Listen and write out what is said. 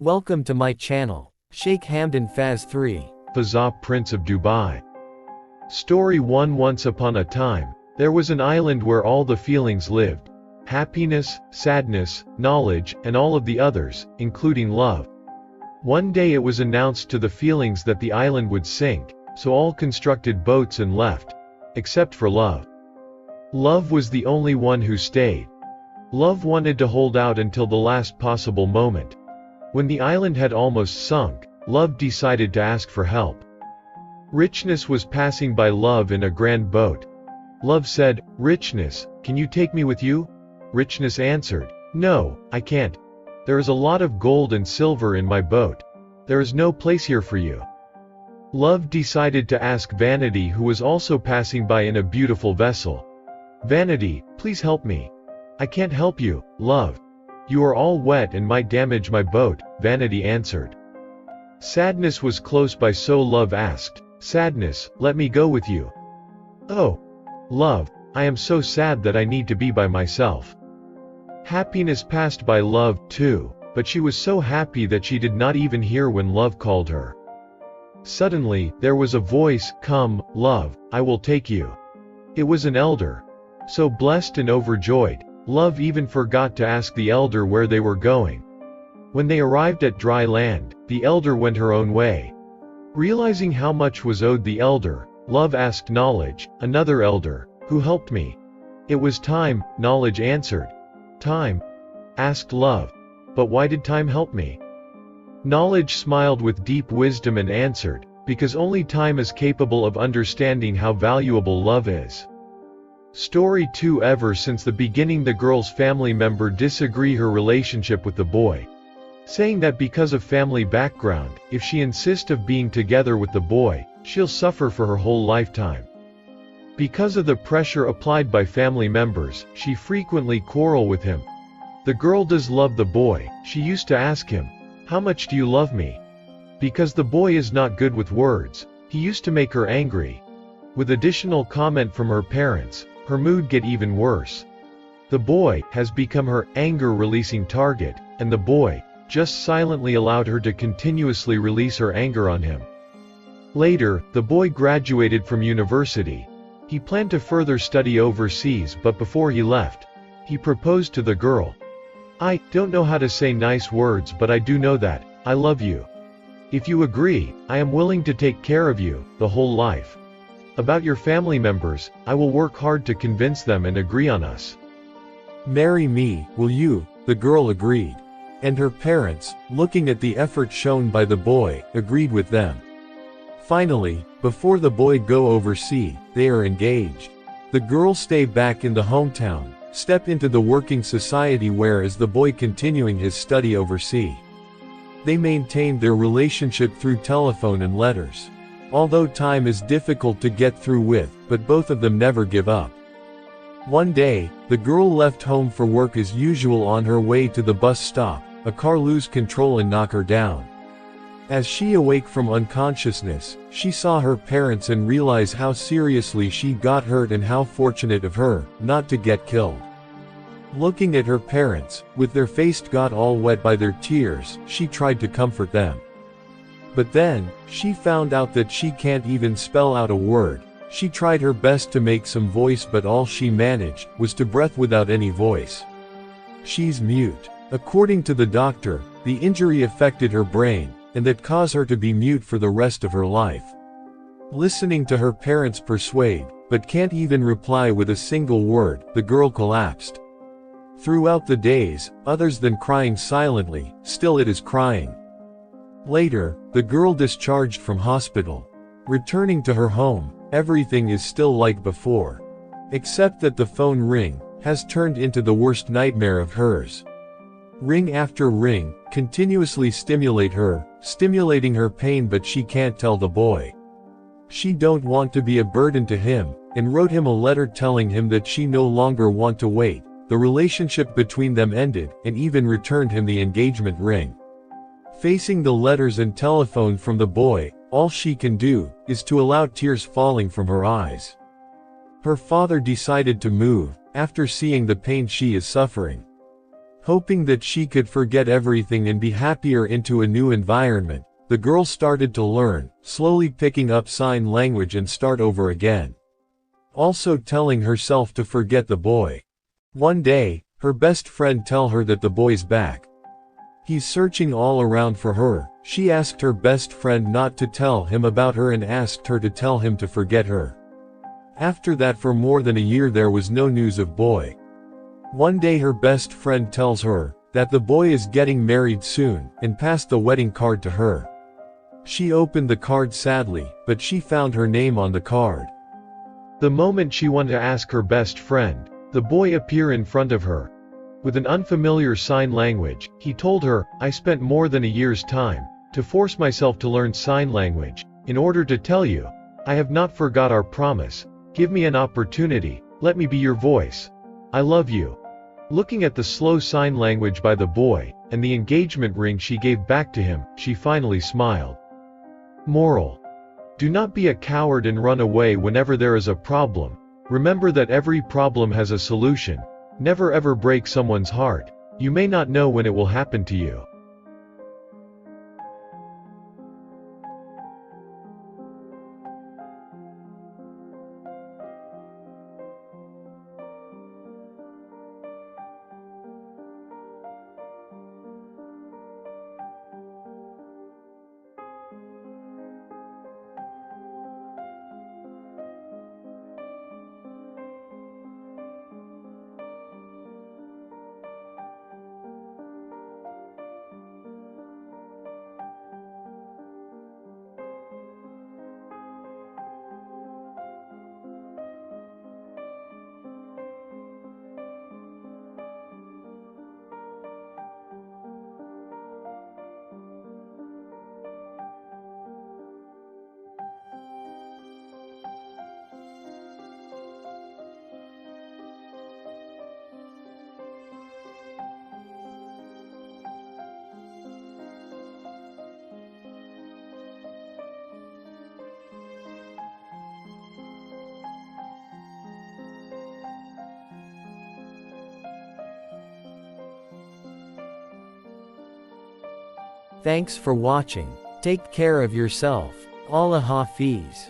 Welcome to my channel, Sheikh Hamdan Faz3. Fazza, Prince of Dubai. Story 1. Once upon a time, there was an island where all the feelings lived. Happiness, sadness, knowledge, and all of the others, including love. One day it was announced to the feelings that the island would sink, so all constructed boats and left. Except for love. Love was the only one who stayed. Love wanted to hold out until the last possible moment. When the island had almost sunk, love decided to ask for help. Richness was passing by love in a grand boat. Love said, "Richness, can you take me with you?" Richness answered, "No, I can't. There is a lot of gold and silver in my boat. There is no place here for you." Love decided to ask Vanity, who was also passing by in a beautiful vessel. "Vanity, please help me." "I can't help you, love. You are all wet and might damage my boat," Vanity answered. Sadness was close by, so Love asked, "Sadness, let me go with you." "Oh, love, I am so sad that I need to be by myself." Happiness passed by Love, too, but she was so happy that she did not even hear when Love called her. Suddenly, there was a voice, "Come, love, I will take you." It was an elder. So blessed and overjoyed, Love even forgot to ask the elder where they were going. When they arrived at dry land, the elder went her own way. Realizing how much was owed the elder, Love asked Knowledge, another elder, "Who helped me?" "It was Time," Knowledge answered. "Time?" asked Love. "But why did Time help me?" Knowledge smiled with deep wisdom and answered, "Because only time is capable of understanding how valuable love is." Story 2. Ever since the beginning, the girl's family member disagree her relationship with the boy, saying that because of family background, if she insists of being together with the boy, she'll suffer for her whole lifetime. Because of the pressure applied by family members, she frequently quarrel with him. The girl does love the boy. She used to ask him, "How much do you love me?" Because the boy is not good with words, he used to make her angry. With additional comment from her parents, her mood get even worse. The boy has become her anger-releasing target, and the boy just silently allowed her to continuously release her anger on him. Later, the boy graduated from university. He planned to further study overseas, but before he left, he proposed to the girl. "I don't know how to say nice words, but I do know that I love you. If you agree, I am willing to take care of you the whole life. About your family members, I will work hard to convince them and agree on us. Marry me, will you?" The girl agreed. And her parents, looking at the effort shown by the boy, agreed with them. Finally, before the boy go overseas, they are engaged. The girl stay back in the hometown, step into the working society, whereas the boy continuing his study overseas. They maintained their relationship through telephone and letters. Although time is difficult to get through with, but both of them never give up. One day, the girl left home for work as usual. On her way to the bus stop, a car lose control and knock her down. As she awake from unconsciousness, she saw her parents and realize how seriously she got hurt and how fortunate of her not to get killed. Looking at her parents, with their face got all wet by their tears, she tried to comfort them. But then, she found out that she can't even spell out a word. She tried her best to make some voice, but all she managed was to breath without any voice. She's mute. According to the doctor, the injury affected her brain, and that caused her to be mute for the rest of her life. Listening to her parents persuade, but can't even reply with a single word, the girl collapsed. Throughout the days, others than crying silently, still it is crying. Later, the girl discharged from hospital. Returning to her home, everything is still like before. Except that the phone ring has turned into the worst nightmare of hers. Ring after ring, continuously stimulating her pain, but she can't tell the boy. She don't want to be a burden to him, and wrote him a letter telling him that she no longer want to wait. The relationship between them ended, and even returned him the engagement ring. Facing the letters and telephone from the boy, all she can do is to allow tears falling from her eyes. Her father decided to move, after seeing the pain she is suffering. Hoping that she could forget everything and be happier into a new environment, the girl started to learn, slowly picking up sign language and start over again. Also telling herself to forget the boy. One day, her best friend tell her that the boy's back. He's searching all around for her. She asked her best friend not to tell him about her and asked her to tell him to forget her. After that, for more than a year there was no news of boy. One day her best friend tells her that the boy is getting married soon and passed the wedding card to her. She opened the card sadly, but she found her name on the card. The moment she wanted to ask her best friend, the boy appear in front of her. With an unfamiliar sign language, he told her, "I spent more than a year's time to force myself to learn sign language, in order to tell you, I have not forgot our promise. Give me an opportunity, let me be your voice. I love you." Looking at the slow sign language by the boy, and the engagement ring she gave back to him, she finally smiled. Moral: do not be a coward and run away whenever there is a problem. Remember that every problem has a solution. Never ever break someone's heart. You may not know when it will happen to you. Thanks for watching. Take care of yourself. Allah Hafiz.